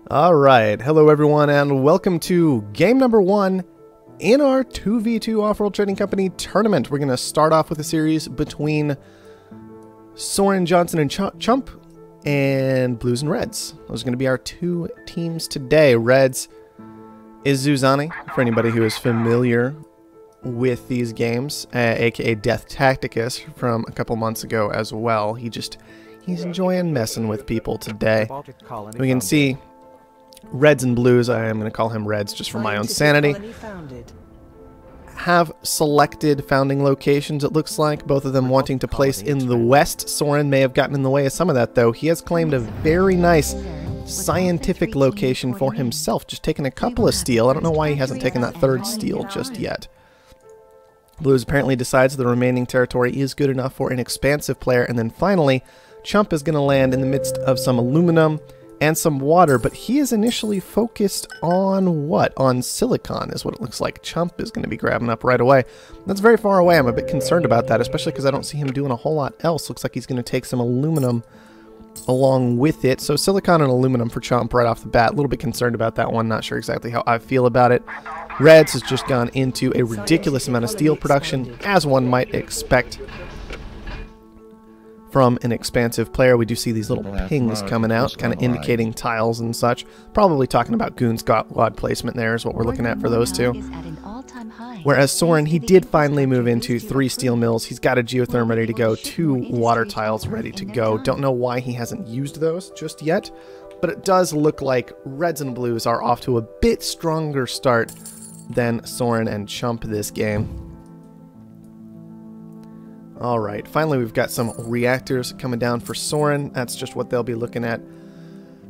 Alright, hello everyone and welcome to game number 1 in our 2v2 Offworld Trading Company tournament. We're going to start off with a series between Soren, Johnson, and Chump and Blues and Reds. Those are going to be our two teams today. Reds is Zuzani, for anybody who is familiar with these games, aka Death Tacticus from a couple months ago as well. He's enjoying messing with people today. We can see Reds and Blues, I am going to call him Reds just for my own sanity, have selected founding locations, it looks like, both of them wanting to place in the west. Soren may have gotten in the way of some of that, though. He has claimed a very nice scientific location for himself, just taking a couple of steel. I don't know why he hasn't taken that third steel just yet. Blues apparently decides the remaining territory is good enough for an expansive player, and then finally, Chump is going to land in the midst of some aluminum and some water, but he is initially focused on what? On silicon is what it looks like. Chump is going to be grabbing up right away. That's very far away. I'm a bit concerned about that, especially because I don't see him doing a whole lot else. Looks like he's going to take some aluminum along with it. So silicon and aluminum for Chump right off the bat. A little bit concerned about that one. Not sure exactly how I feel about it. Reds has just gone into a ridiculous amount of steel production, as one might expect from an expansive player. We do see these little pings coming out, kind of indicating tiles and such. Probably talking about Goon Squad placement there is what we're looking at for those two. Whereas Soren, he did finally move into 3 steel mills. He's got a geotherm ready to go, 2 water tiles ready to go. Don't know why he hasn't used those just yet, but it does look like Reds and Blues are off to a bit stronger start than Soren and Chump this game. Alright, finally we've got some reactors coming down for Soren. That's just what they'll be looking at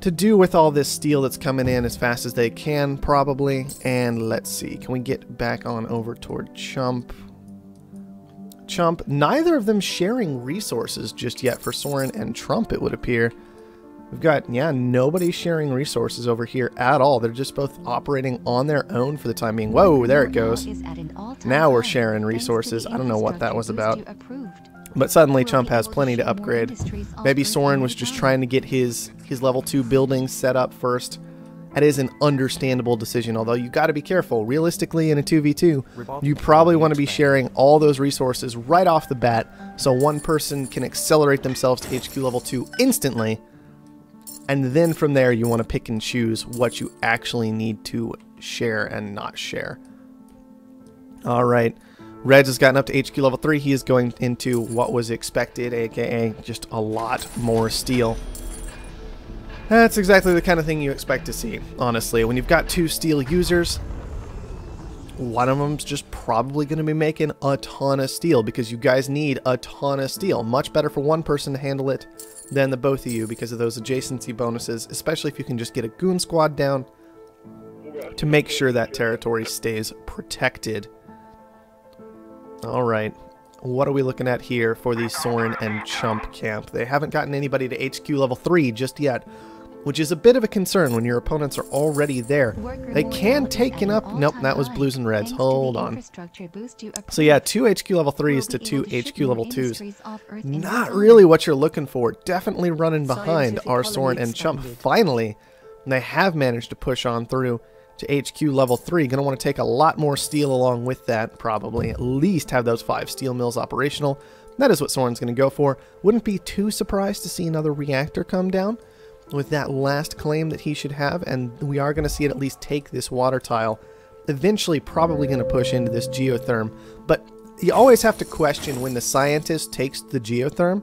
to do with all this steel that's coming in as fast as they can, probably. And let's see, can we get back on over toward Chump? Chump, neither of them sharing resources just yet for Soren and Chump, it would appear. We've got, yeah, nobody sharing resources over here at all. They're just both operating on their own for the time being. Whoa, there it goes. Now we're sharing resources. I don't know what that was about. But suddenly Chump has plenty to upgrade. Maybe Soren was just trying to get his level 2 building set up first. That is an understandable decision, although you got to be careful. Realistically, in a 2v2, you probably want to be sharing all those resources right off the bat so one person can accelerate themselves to HQ level 2 instantly. And then from there, you want to pick and choose what you actually need to share and not share. Alright, Reds has gotten up to HQ level 3. He is going into what was expected, aka just a lot more steel. That's exactly the kind of thing you expect to see, honestly. When you've got 2 steel users, one of them's just probably going to be making a ton of steel because you guys need a ton of steel. Much better for one person to handle it than the both of you because of those adjacency bonuses, especially if you can just get a goon squad down to make sure that territory stays protected. Alright, what are we looking at here for the Soren and Chump camp? They haven't gotten anybody to HQ level 3 just yet, which is a bit of a concern when your opponents are already there. They can take it up. Nope, that was Blues and Reds. Hold on. So yeah, 2 HQ level 3s to 2 HQ level 2s. Not really what you're looking for. Definitely running behind our Soren and Chump. Finally, they have managed to push on through to HQ level 3. Going to want to take a lot more steel along with that, probably. At least have those 5 steel mills operational. That is what Soren's going to go for. Wouldn't be too surprised to see another reactor come down with that last claim that he should have, and we are going to see it at least take this water tile. Eventually probably going to push into this geotherm, but you always have to question when the scientist takes the geotherm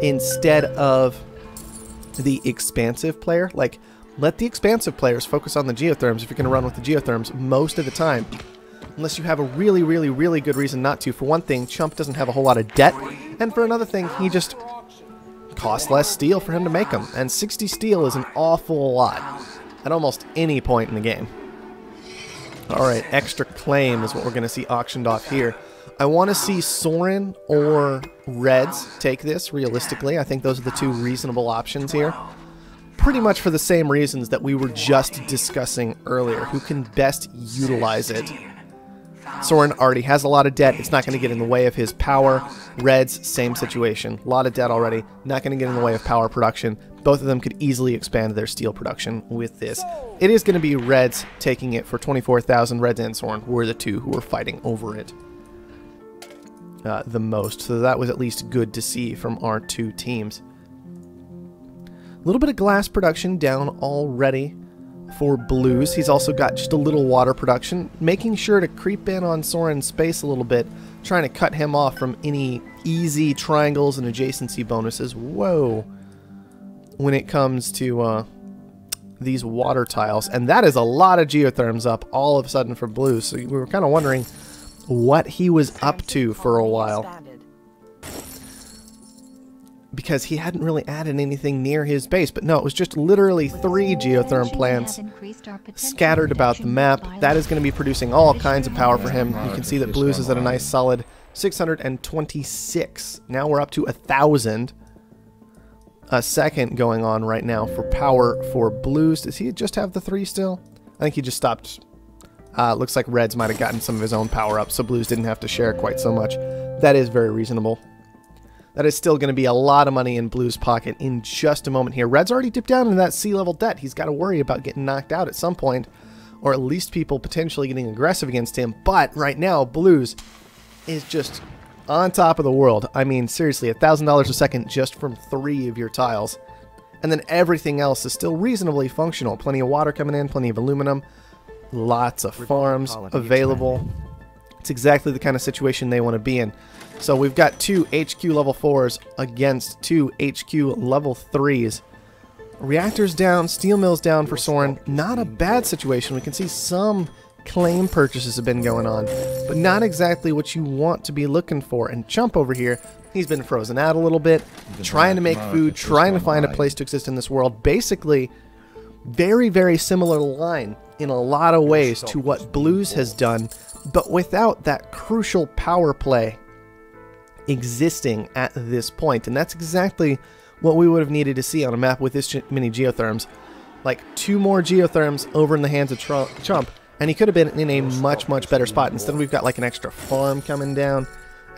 instead of the expansive player. Like, let the expansive players focus on the geotherms if you're going to run with the geotherms most of the time, unless you have a really, really, really good reason not to. For one thing, Chump doesn't have a whole lot of debt, and for another thing, he just costs less steel for him to make them, and 60 steel is an awful lot at almost any point in the game. Alright, extra claim is what we're going to see auctioned off here. I want to see Soren or Reds take this, realistically. I think those are the 2 reasonable options here. Pretty much for the same reasons that we were just discussing earlier. Who can best utilize it? Soren already has a lot of debt. It's not going to get in the way of his power. Reds, same situation. A lot of debt already. Not going to get in the way of power production. Both of them could easily expand their steel production with this. It is going to be Reds taking it for 24,000. Reds and Soren were the two who were fighting over it the most. So that was at least good to see from our two teams. A little bit of glass production down already for Blues. He's also got just a little water production, making sure to creep in on Soren's space a little bit, trying to cut him off from any easy triangles and adjacency bonuses. Whoa. When it comes to these water tiles. And that is a lot of geotherms up all of a sudden for Blues. So we were kind of wondering what he was up to for a while, because he hadn't really added anything near his base. But no, it was just literally 3 geotherm plants scattered about the map. That is going to be producing all kinds of power for him. You can see that Blues is at a nice solid 626. Now we're up to 1,000. A second going on right now for power for Blues. Does he just have the 3 still? I think he just stopped. Looks like Reds might have gotten some of his own power up, so Blues didn't have to share quite so much. That is very reasonable. That is still going to be a lot of money in Blues' pocket in just a moment here. Red's already dipped down into that sea level debt. He's got to worry about getting knocked out at some point, or at least people potentially getting aggressive against him. But right now, Blues is just on top of the world. I mean, seriously, $1,000 a second just from 3 of your tiles. And then everything else is still reasonably functional. Plenty of water coming in, plenty of aluminum, lots of farms available. It's exactly the kind of situation they want to be in. So we've got 2 HQ level 4s against 2 HQ level 3s. Reactors down, steel mills down for Soren. Not a bad situation. We can see some claim purchases have been going on, but not exactly what you want to be looking for. And Chump over here, he's been frozen out a little bit, trying to make food, trying to find a place to exist in this world. Basically, very, very similar line in a lot of ways to what Blues has done, but without that crucial power play existing at this point. And that's exactly what we would have needed to see on a map with this many geotherms. Like 2 more geotherms over in the hands of Chump, and he could have been in a much, much better spot. Instead, we've got like an extra farm coming down,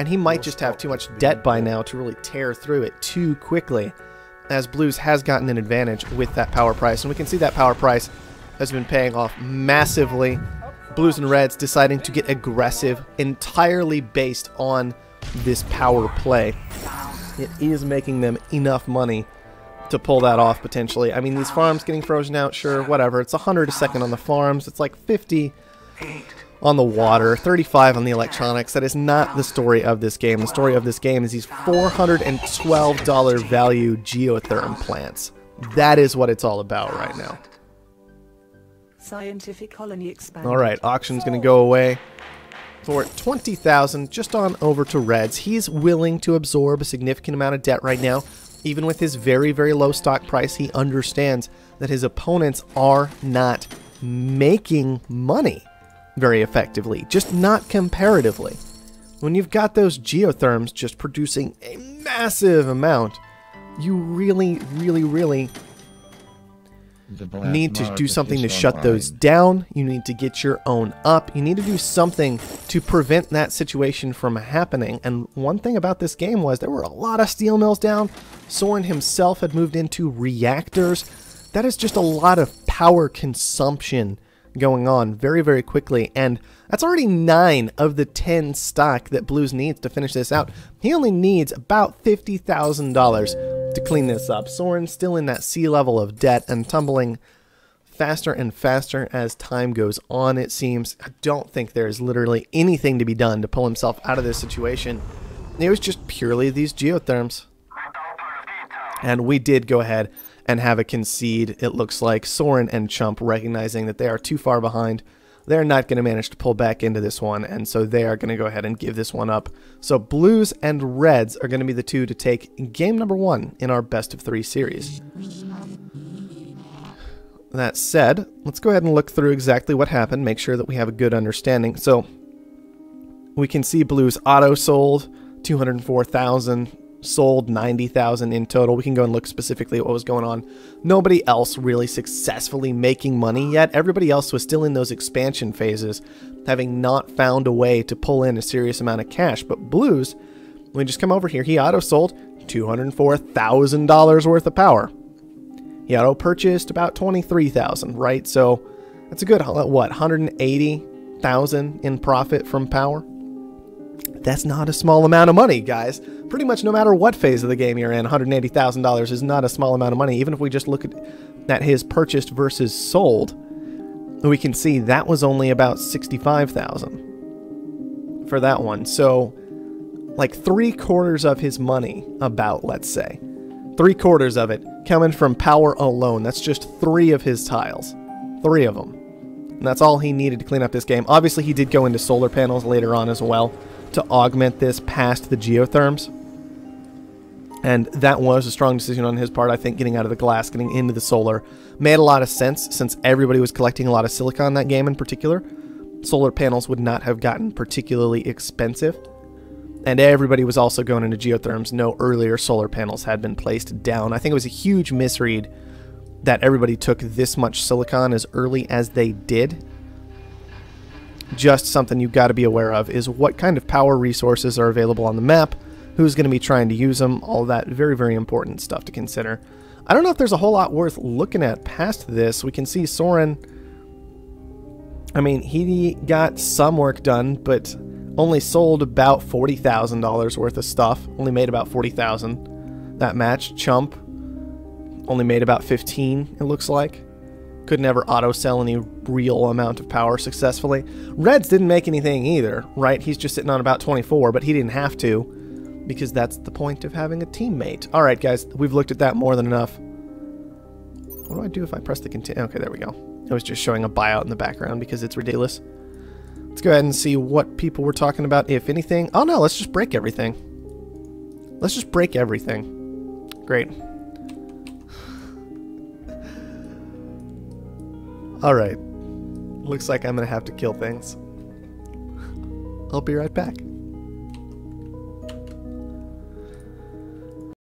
and he might just have too much debt by now to really tear through it too quickly, as Blues has gotten an advantage with that power price. And we can see that power price has been paying off massively. Blues and Reds deciding to get aggressive entirely based on this power play. It is making them enough money to pull that off potentially. I mean, these farms getting frozen out, sure, whatever. It's 100 a second on the farms. It's like 50 on the water, 35 on the electronics. That is not the story of this game. The story of this game is these $412 value geotherm plants. That is what it's all about right now. Scientific colony expanded. All right, auction's going to go away for 20,000 just on over to Reds. He's willing to absorb a significant amount of debt right now. Even with his very, very low stock price, he understands that his opponents are not making money very effectively, just not comparatively. When you've got those geotherms just producing a massive amount, you really, really, really need to do something to shut those down. You need to get your own up. You need to do something to prevent that situation from happening. And one thing about this game was there were a lot of steel mills down. Soren himself had moved into reactors. That is just a lot of power consumption going on very, very quickly. And that's already 9 of the 10 stock that Blues needs to finish this out. He only needs about $50,000 to clean this up. Soren's still in that sea level of debt and tumbling faster and faster as time goes on, it seems. I don't think there's literally anything to be done to pull himself out of this situation. It was just purely these geotherms. And we did go ahead and have a concede. It looks like Soren and Chump recognizing that they are too far behind. They're not going to manage to pull back into this one, and so they are going to go ahead and give this one up. So Blues and Reds are going to be the two to take game number 1 in our best of 3 series. That said, let's go ahead and look through exactly what happened, make sure that we have a good understanding. So we can see Blues auto sold 204,000, sold 90,000 in total. We can go and look specifically at what was going on. Nobody else really successfully making money yet. Everybody else was still in those expansion phases, having not found a way to pull in a serious amount of cash. But Blues, when we just come over here, he auto sold $204,000 worth of power. He auto-purchased about 23,000, right? So that's a good, what, 180,000 in profit from power? That's not a small amount of money, guys. Pretty much no matter what phase of the game you're in, $180,000 is not a small amount of money. Even if we just look at his purchased versus sold, we can see that was only about 65,000 for that one. So like 3/4 of his money, about, let's say. 3/4 of it coming from power alone. That's just 3 of his tiles. 3 of them. And that's all he needed to clean up this game. Obviously, he did go into solar panels later on as well to augment this past the geotherms. And that was a strong decision on his part. I think getting out of the glass, getting into the solar, made a lot of sense since everybody was collecting a lot of silicon that game in particular. Solar panels would not have gotten particularly expensive. And everybody was also going into geotherms. No earlier solar panels had been placed down. I think it was a huge misread that everybody took this much silicon as early as they did. Just something you've got to be aware of is what kind of power resources are available on the map, who's going to be trying to use them, all that very, very important stuff to consider. I don't know if there's a whole lot worth looking at past this. We can see Soren, I mean, he got some work done, but only sold about $40,000 worth of stuff. Only made about 40,000 that match. Chump only made about 15, it looks like. Could never auto-sell any real amount of power successfully. Reds didn't make anything either, right? He's just sitting on about 24, but he didn't have to, because that's the point of having a teammate. Alright, guys, we've looked at that more than enough. What do I do if I press the continue? Okay, there we go. It was just showing a buyout in the background because it's ridiculous. Let's go ahead and see what people were talking about, if anything. Oh no, let's just break everything. Let's just break everything. Great. Alright. Looks like I'm gonna have to kill things. I'll be right back.